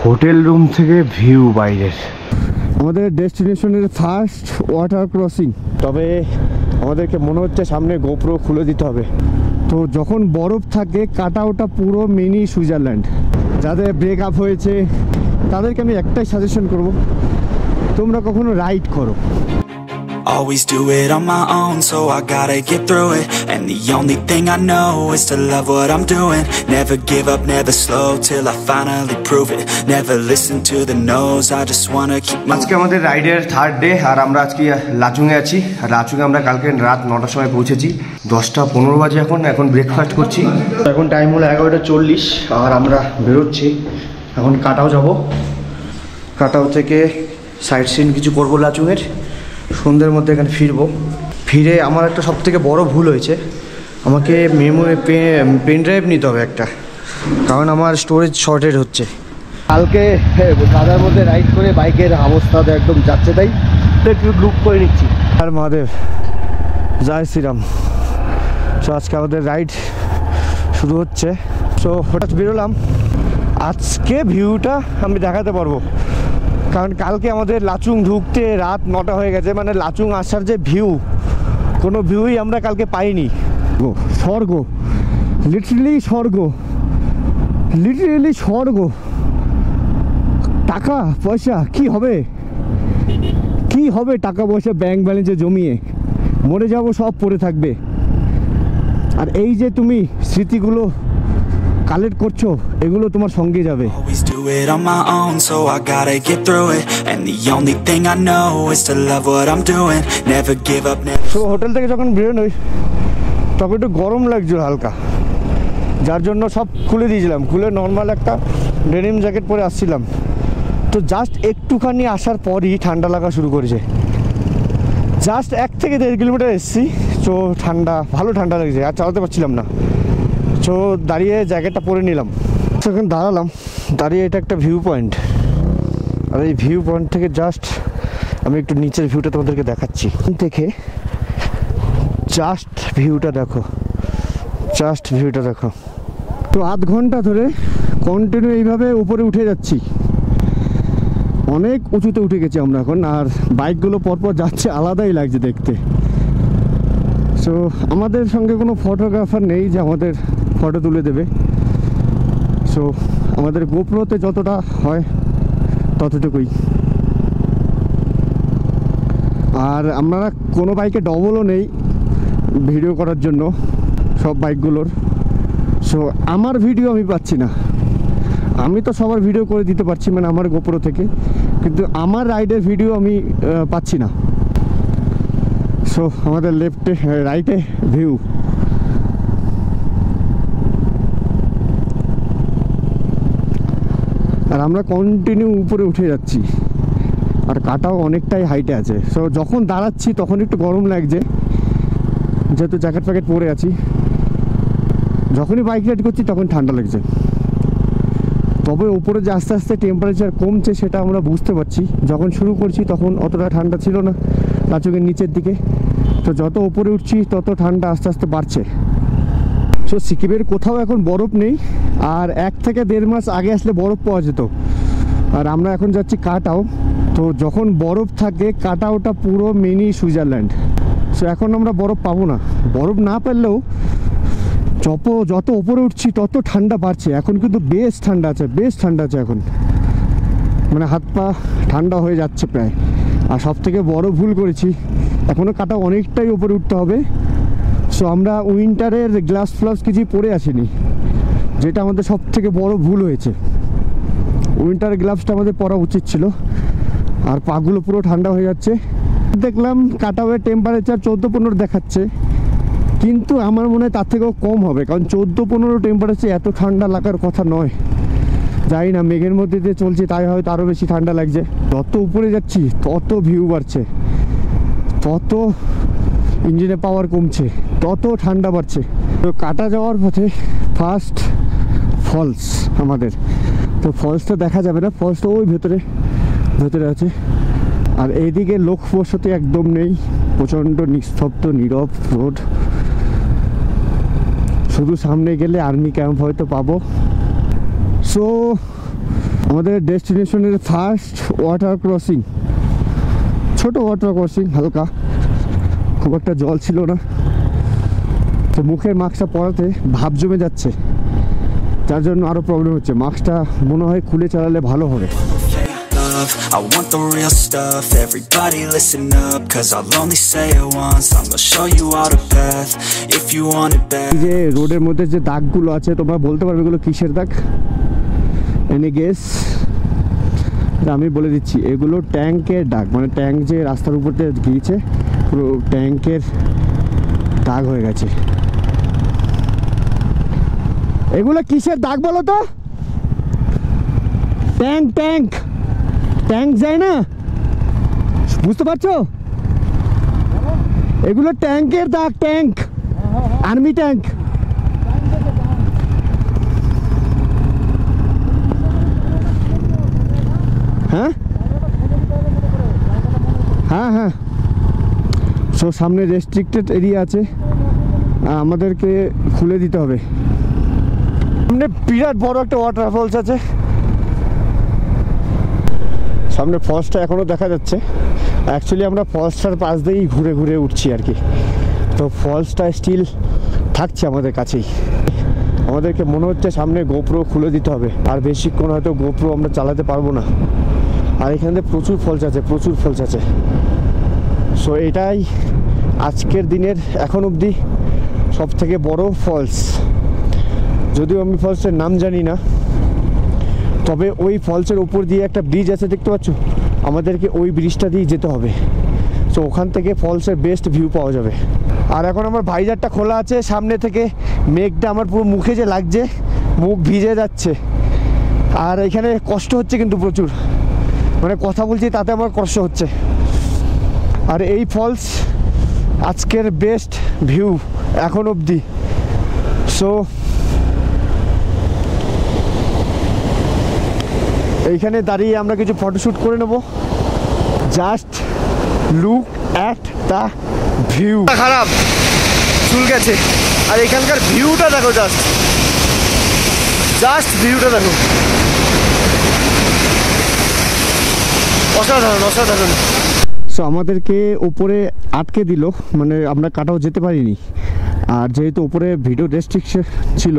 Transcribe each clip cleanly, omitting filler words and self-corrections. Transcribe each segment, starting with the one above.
Hotel room থেকে view বাইরের। আমাদের ডেস্টিনেশনের ফার্স্ট ওয়াটার ক্রসিং, তবে আমাদেরকে মনে হচ্ছে সামনে গোপ্রো খুলে দিতে হবে। তো যখন বরফ থাকে কাটা ওটা পুরো মিনি সুইজারল্যান্ড। যাদের ব্রেকআপ হয়েছে তাদেরকে আমি একটাই সাজেশন করব, তোমরা কখনো রাইড করো। Always do it on my own, so I gotta get through it. And the only thing I know is to love what I'm doing. Never give up, never slow, till I finally prove it. Never listen to the no's, I just wanna keep moving. আজকে আমাদের রাইডের third day, আর আমরা আজকে লাচুংয়ে আছি। আর লাচুংয়ে আমরা কালকে রাত 9টার সময় পৌঁছেছি। 10:15 বাজে এখন ব্রেকফাস্ট করছি। এখন টাইম হলো 11:40, আর আমরা বেরোচ্ছি। এখন কাটাও যাব। কাটাও থেকে সাইট সিন কিছু করবো লাচুংয়ের, সন্ধ্যের মধ্যে এখানে ফিরবো। ফিরে আমার একটা সবথেকে বড় ভুল হয়েছে, আমাকে মেমোরি পেন ড্রাইভ নিতে হবে একটা, কারণ আমার স্টোরেজ শর্টেজ হচ্ছে। কালকে কাদার মধ্যে রাইড করে বাইকের অবস্থা একদম যাচ্ছে, তাই একটু লুক করে নিচ্ছি। আর মহাদেব, জয় শ্রীরাম। সো আজকে আমাদের রাইড শুরু হচ্ছে। সো হঠাৎ বেরোলাম, আজকে ভিউটা আমি দেখাতে পারবো, কারণ কালকে আমাদের লাচুং ঢুকতে রাত 9টা হয়ে গেছে। মানে লাচুং আসার যে ভিউ, কোনো ভিউই আমরা কালকে পাইনি। স্বর্গ, লিটারেলি স্বর্গ, লিটারেলি স্বর্গ। টাকা পয়সা কি হবে, কি হবে টাকা পয়সা ব্যাংক ব্যালেন্সে জমিয়ে? মরে যাব, সব পড়ে থাকবে। আর এই যে তুমি স্মৃতিগুলো কালেক্ট করছো, এগুলো তোমার সঙ্গে যাবে। Always do it on my own, so I gotta get through it. And the only thing I know is to love what I'm doing. Never give up, never. তো হোটেল থেকে যখন বেরোই তখন একটু গরম লাগছিল হালকা, যার জন্য সব খুলে দিয়েছিলাম। খুলে নর্মাল একটা ডেনিম জ্যাকেট পরে আসছিলাম। তো জাস্ট একটুখানি আসার পরই ঠান্ডা লাগা শুরু করেছে। জাস্ট 1 থেকে 1.5 কিলোমিটার এসেছি, তো ঠান্ডা, ভালো ঠান্ডা লাগছে, আর চালাতে পারছিলাম না। তো দাঁড়িয়ে জ্যাকেটটা পরে নিলাম। সেখানে দাঁড়ালাম, দাঁড়িয়ে এটা একটা ভিউ পয়েন্ট, আর এই ভিউ পয়েন্ট থেকে জাস্ট আমি একটু নিচের ভিউটা তোমাদেরকে দেখাচ্ছি। দেখে জাস্ট ভিউটা দেখো, জাস্ট ভিউটা দেখো। তো আধ ঘন্টা ধরে কন্টিনিউ এইভাবে উপরে উঠে যাচ্ছি, অনেক উঁচুতে উঠে গেছি আমরা এখন। আর বাইকগুলো পরপর যাচ্ছে, আলাদাই লাগছে দেখতে। সো আমাদের সঙ্গে কোনো ফটোগ্রাফার নেই যে আমাদের ফটো তুলে দেবে। সো আমাদের গোপ্রোতে যতটা হয় ততটুকুই। আর আমরা কোনো বাইকে ডবলও নেই ভিডিও করার জন্য, সব বাইকগুলোর। সো আমার ভিডিও আমি পাচ্ছি না। আমি তো সবার ভিডিও করে দিতে পারছি, মানে আমার গোপ্রো থেকে, কিন্তু আমার রাইডের ভিডিও আমি পাচ্ছি না। সো আমাদের লেফটে রাইটে ভিউ, আর আমরা কন্টিনিউ উপরে উঠে যাচ্ছি। আর কাটাও অনেকটাই হাইটে আছে। সো যখন দাঁড়াচ্ছি তখন একটু গরম লাগছে, যেহেতু জ্যাকেট প্যাকেট পরে আছি। যখনই বাইক রাইড করছি তখন ঠান্ডা লাগছে। তবে উপরে যে আস্তে আস্তে টেম্পারেচার কমছে সেটা আমরা বুঝতে পারছি। যখন শুরু করছি তখন অতটা ঠান্ডা ছিল না লাচুংয়ের নিচের দিকে। তো যত উপরে উঠছি তত ঠান্ডা আস্তে আস্তে বাড়ছে। সো সিকিমের কোথাও এখন বরফ নেই, আর 1 থেকে 1.5 মাস আগে আসলে বরফ পাওয়া যেত। আর আমরা এখন যাচ্ছি কাটাও। তো যখন বরফ থাকে কাটাওটা পুরো মিনি সুইজারল্যান্ড। সো এখন আমরা বরফ পাবো না। বরফ না পেলেও যত উপরে উঠছি তত ঠান্ডা বাড়ছে। এখন কিন্তু বেশ ঠান্ডা আছে, বেশ ঠান্ডা আছে এখন, মানে হাত পা ঠান্ডা হয়ে যাচ্ছে প্রায়। আর সব থেকে বড় ভুল করেছি, এখনও কাটা অনেকটাই উপরে উঠতে হবে। সো আমরা উইন্টারের গ্লাভস ফ্লাভস কিছুই পরে আসিনি, যেটা আমাদের সব থেকে বড় ভুল হয়েছে। উইন্টার গ্লাভসটা আমাদের পরা উচিত ছিল। আর পাগুলো পুরো ঠান্ডা হয়ে যাচ্ছে। দেখলাম কাটাওয়ের টেম্পারেচার 14-15 দেখাচ্ছে, কিন্তু আমার মনে হয় তার থেকেও কম হবে, কারণ 14-15 টেম্পারেচার এত ঠান্ডা লাগার কথা নয়। জানি না, মেঘের মধ্যে দিয়ে চলছি তাই হয়তো আরও বেশি ঠান্ডা লাগছে। যত উপরে যাচ্ছি তত ভিউ বাড়ছে, তত ইঞ্জিনে পাওয়ার কমছে, তত ঠান্ডা বাড়ছে। তো কাটা যাওয়ার পথে ফার্স্ট ফলস আমাদের। তো ফলসটা দেখা যাবে না, ফলসটা ওই ভেতরে আছে। আর এইদিকে লোক বসতি একদম নেই, প্রচণ্ড নিস্তব্ধ নীরব রোড। শুধু সামনে গেলে আর্মি ক্যাম্প হয়তো পাবো। সো আমাদের ডেস্টিনেশনের ফার্স্ট ওয়াটার ক্রসিং, ছোট ওয়াটার ক্রসিং, হালকা, খুব একটা জল ছিল না। তো মুখের মাস্কটা পরাতে ভাব জমে যাচ্ছে, যার জন্য আরও প্রবলেম হচ্ছে। মাস্কটা মনে হয় খুলে চালালে ভালো হবে। I want the real stuff, everybody listen up, cause I'll only say it once, I'm gonna show you all the path, if you want it bad. এই যে রোডের মধ্যে যে দাগগুলো আছে, তোমরা বলতে পারবে এগুলো কিসের দাগ? Any guess? আমি বলে দিচ্ছি, এগুলো ট্যাঙ্কের দাগ, মানে ট্যাঙ্ক যে রাস্তার উপর দিয়ে গিয়েছে, পুরো ট্যাঙ্কের দাগ হয়ে গেছে। এগুলো কিসের দাগ বলো তো? ট্যাঙ্ক ট্যাঙ্ক ট্যাঙ্ক যায় না, বুঝতে পারছো? এগুলো ট্যাঙ্কের দাগ, ট্যাঙ্ক, আর্মি ট্যাঙ্ক। হ্যাঁ হ্যাঁ হ্যাঁ, সো সামনে রেস্ট্রিক্টেড এরিয়া আছে, আমাদেরকে খুলে দিতে হবে। সামনে বিরাট বড় একটা ওয়াটারফলস আছে, সামনে ফলসটা এখনও দেখা যাচ্ছে। অ্যাকচুয়ালি আমরা ফলসটার পাশ দিয়েই ঘুরে ঘুরে উঠছি আর কি, তো ফলসটা স্টিল থাকছে আমাদের কাছেই। আমাদেরকে মনে হচ্ছে সামনে গোপ্রো খুলে দিতে হবে, আর বেশিক্ষণ হয়তো গোপ্রো আমরা চালাতে পারবো না। আর এখানে প্রচুর ফলস আছে, প্রচুর ফলস আছে। সো এটাই আজকের দিনের এখন অবধি সব থেকে বড় ফলস। যদিও আমি ফলসের নাম জানি না, তবে ওই ফলসের উপর দিয়ে একটা ব্রিজ আছে, দেখতে পাচ্ছ? আমাদেরকে ওই ব্রিজটা দিয়ে যেতে হবে। সো ওখান থেকে ফলসের বেস্ট ভিউ পাওয়া যাবে। আর এখন আমার ভাইজারটা খোলা আছে, সামনে থেকে মেঘটা আমার পুরো মুখে যে লাগছে, মুখ ভিজে যাচ্ছে। আর এখানে কষ্ট হচ্ছে কিন্তু প্রচুর, মানে কথা বলছি তাতে আমার কষ্ট হচ্ছে। আর এই ফলস আজকের বেস্ট ভিউ এখন অবধি। সো এইখানে দাঁড়িয়ে আমরা কিছু ফটোশ্যুট করে নেব। Just look at the view. খারাপ চুল গেছে, আর এখানকার ভিউটা দেখো, জাস্ট জাস্ট ভিউটা দেখো, অসাধারণ অসাধারণ। সো আমাদেরকে ওপরে আটকে দিল, মানে আমরা কাটাও যেতে পারিনি। আর যেহেতু উপরে ভিডিও রেস্ট্রিকশন ছিল,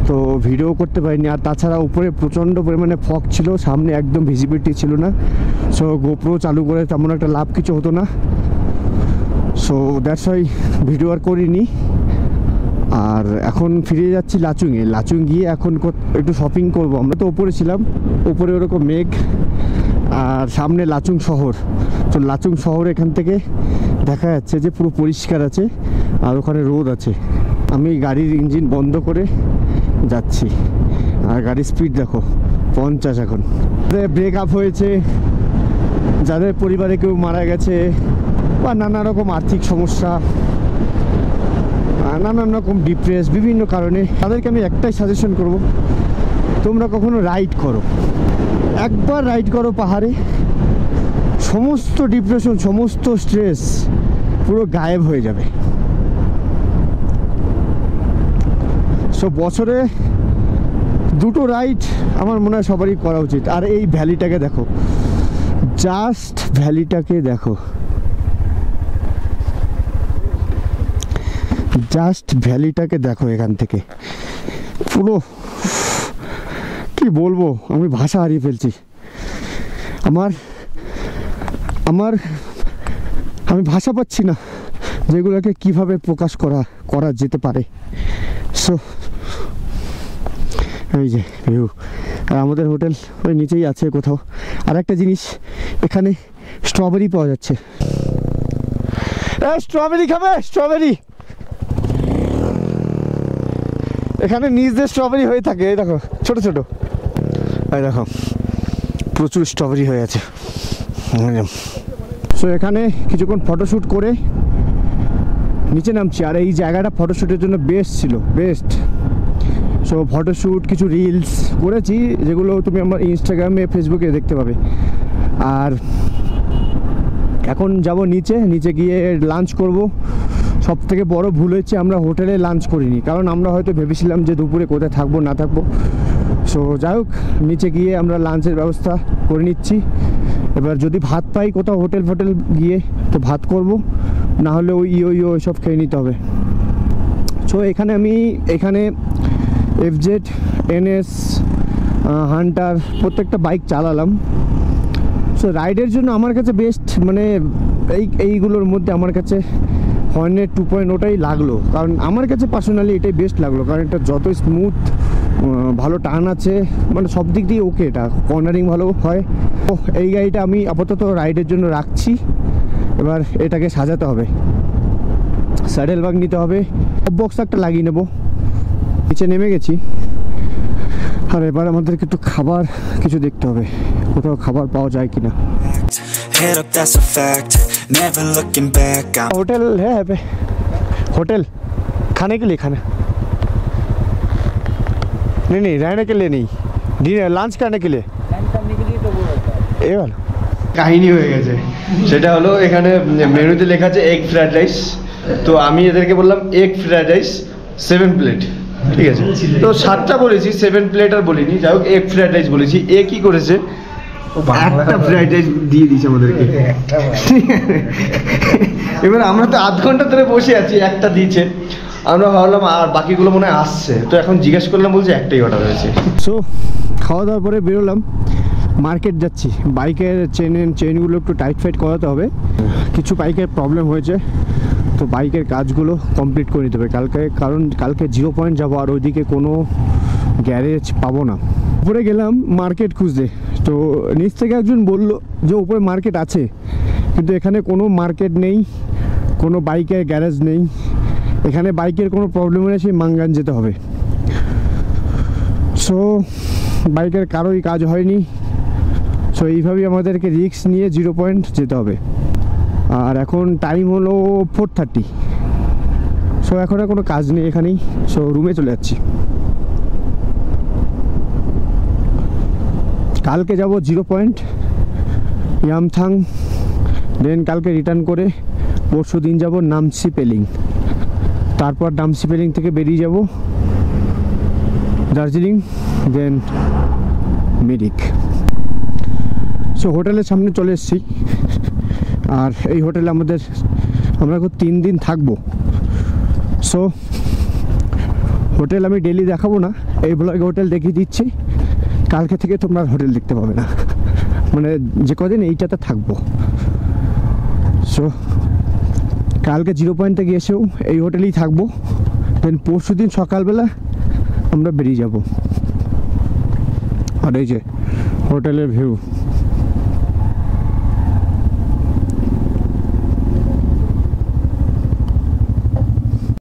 তো ভিডিও করতে পারিনি। আর তাছাড়া উপরে প্রচণ্ড পরিমাণে ফগ ছিল, সামনে একদম ভিজিবিলিটি ছিল না। সো গোপ্রো চালু করে তেমন একটা লাভ কিছু হতো না। সো দ্যাটস ওয়াই ভিডিও আর করিনি। আর এখন ফিরে যাচ্ছি লাচুংয়ে। লাচুং গিয়ে এখন একটু শপিং করব। আমরা তো উপরে ছিলাম, উপরে ওরকম মেঘ, আর সামনে লাচুং শহর। তো লাচুং শহর এখান থেকে দেখা যাচ্ছে যে পুরো পরিষ্কার আছে, আর ওখানে রোদ আছে। আমি গাড়ির ইঞ্জিন বন্ধ করে যাচ্ছি, আর গাড়ির স্পিড দেখো 50 এখন। ব্রেকআপ হয়েছে, যাদের পরিবারে কেউ মারা গেছে, বা নানা রকম আর্থিক সমস্যা, নানান রকম ডিপ্রেস, বিভিন্ন কারণে, তাদেরকে আমি একটাই সাজেশন করব, তোমরা কখনো রাইড করো, একবার রাইড করো পাহাড়ে, সমস্ত ডিপ্রেশন, সমস্ত স্ট্রেস পুরো গায়েব হয়ে যাবে। সো বছরে 2টো রাইড আমার মনে হয় সবারই করা উচিত। আর এই ভ্যালিটাকে দেখো, জাস্ট ভ্যালিটাকে দেখো, জাস্ট ভ্যালিটাকে দেখো। এখান থেকে পুরো কি বলবো, আমি ভাষা হারিয়ে ফেলছি। আমি ভাষা পাচ্ছি না যেগুলোকে কিভাবে প্রকাশ করা যেতে পারে। সো এই যে ভিউ, আর আমাদের হোটেল ওই নিচেই আছে কোথাও। আর একটা জিনিস, এখানে স্ট্রবেরি পাওয়া যাচ্ছে। স্ট্রবেরি খাবে? স্ট্রবেরি এখানে নিচ দিয়ে স্ট্রবেরি হয়ে থাকে, এই দেখো ছোট ছোট, এই দেখো প্রচুর স্ট্রবেরি হয়ে আছে। সো এখানে কিছুক্ষণ ফটোশ্যুট করে নিচে নামছি। আর এই জায়গাটা ফটোশ্যুটের জন্য বেস্ট ছিল, বেস্ট। সো ফটোশ্যুট, কিছু রিলস করেছি, যেগুলো তুমি আমার ইনস্টাগ্রামে, ফেসবুকে দেখতে পাবে। আর এখন যাব নিচে গিয়ে লাঞ্চ করব। সব থেকে বড় ভুল হচ্ছে আমরা হোটেলে লাঞ্চ করিনি, কারণ আমরা হয়তো ভেবেছিলাম যে দুপুরে কোথায় থাকবো না থাকবো, সো যাই হোক, নিচে গিয়ে আমরা লাঞ্চের ব্যবস্থা করে নিচ্ছি। এবার যদি ভাত পাই কোথাও হোটেল ফোটেল গিয়ে তো ভাত করব, না হলে ওই সব খেয়ে নিতে হবে। সো এখানে FZ, NS, হান্টার প্রত্যেকটা বাইক চালালাম। সো রাইডের জন্য আমার কাছে বেস্ট মানে এইগুলোর মধ্যে আমার কাছে হর্নেট 2.0টাই লাগলো, কারণ আমার কাছে পার্সোনালি এটাই বেস্ট লাগলো, কারণ এটা যত স্মুথ, ভালো টার্ন আছে, মানে সব দিক দিয়ে ওকে, এটা কর্নারিং ভালো হয়। তো এই গাড়িটা আমি আপাতত রাইডের জন্য রাখছি। এবার এটাকে সাজাতে হবে, স্যাডেল ব্যাগ নিতে হবে, বক্স একটা লাগিয়ে নেবো। নিচে নেমে গেছি, আর এবার আমাদেরকে একটু খাবার কিছু দেখতে হবে, কোথাও খাবার পাওয়া যায় কিনা। Head up, that's a fact. Never looking back. Hotel है यहाँ पे, होटल खाने के लिए, खाना नहीं रहने के लिए नहीं, डिनर लंच करने के लिए ये वाला কাহিনী হয়ে গেছে। সেটা হলো এখানে মেনুতে লেখা আছে এগ ফ্রাইড রাইস, তো আমি এদেরকে বললাম এগ ফ্রাইড রাইস 7 প্লেট, ঠিক আছে। তো 7টা বলেছি, 7 প্লেট আর বলিনি, যাই হোক এগ ফ্রাইড রাইস বলেছি। এ কি করেছে, একটা ফ্রাইড রাইস দিয়ে দিয়েছে আমাদেরকে। এবার আমরা তো আধ ঘন্টা ধরে বসে আছি, একটা দিয়েছে, আমরা ভাবলাম আর বাকিগুলো মনে হয় আসছে, তো এখন জিজ্ঞেস করলাম, বলছে একটাই অর্ডার হয়েছে। সো খাওয়া দাওয়ার পরে বেরোলাম, মার্কেট যাচ্ছি। বাইকের চেনগুলো একটু টাইট ফাইট করাতে হবে, কিছু বাইকের প্রবলেম হয়েছে, তো বাইকের কাজগুলো কমপ্লিট করে নিতে হবে কালকে, কারণ কালকে 0 পয়েন্ট যাবো, আর ওইদিকে কোনো গ্যারেজ পাবো না। উপরে গেলাম মার্কেট খুঁজতে, তো নিচ থেকে একজন বললো যে উপরে মার্কেট আছে, কিন্তু এখানে কোনো মার্কেট নেই, কোনো বাইকের গ্যারেজ নেই। এখানে বাইকের কোনো প্রবলেম হলে সেই মাঙ্গান যেতে হবে। সো বাইকের কারোই কাজ হয়নি, সো এইভাবেই আমাদেরকে রিস্ক নিয়ে 0 পয়েন্ট যেতে হবে। আর এখন টাইম হলো 4:30। সো এখন আর কোনো কাজ নেই এখানেই, সো রুমে চলে যাচ্ছি। কালকে যাব 0 পয়েন্ট ইয়ামথাং, দেন কালকে রিটার্ন করে পরশু দিন যাব নামসি পেলিং, তারপর নামসি পেলিং থেকে বেরিয়ে যাব দার্জিলিং, দেন মিরিক। সো হোটেলের সামনে চলে এসেছি, আর এই হোটেলে আমরা 3 দিন থাকবো। সো হোটেল আমি ডেলি দেখাবো না, এই ব্লগে হোটেল দেখিয়ে দিচ্ছি, কালকে থেকে তোমরা হোটেল দেখতে পাবে না, মানে যে কদিন এইটাতে থাকবো। সো কালকে 0 পয়েন্ট থেকে এসেও এই হোটেলেই থাকবো, দেন পরশু দিন সকালবেলা আমরা বেরিয়ে যাব। আর এই যে হোটেলের ভিউ।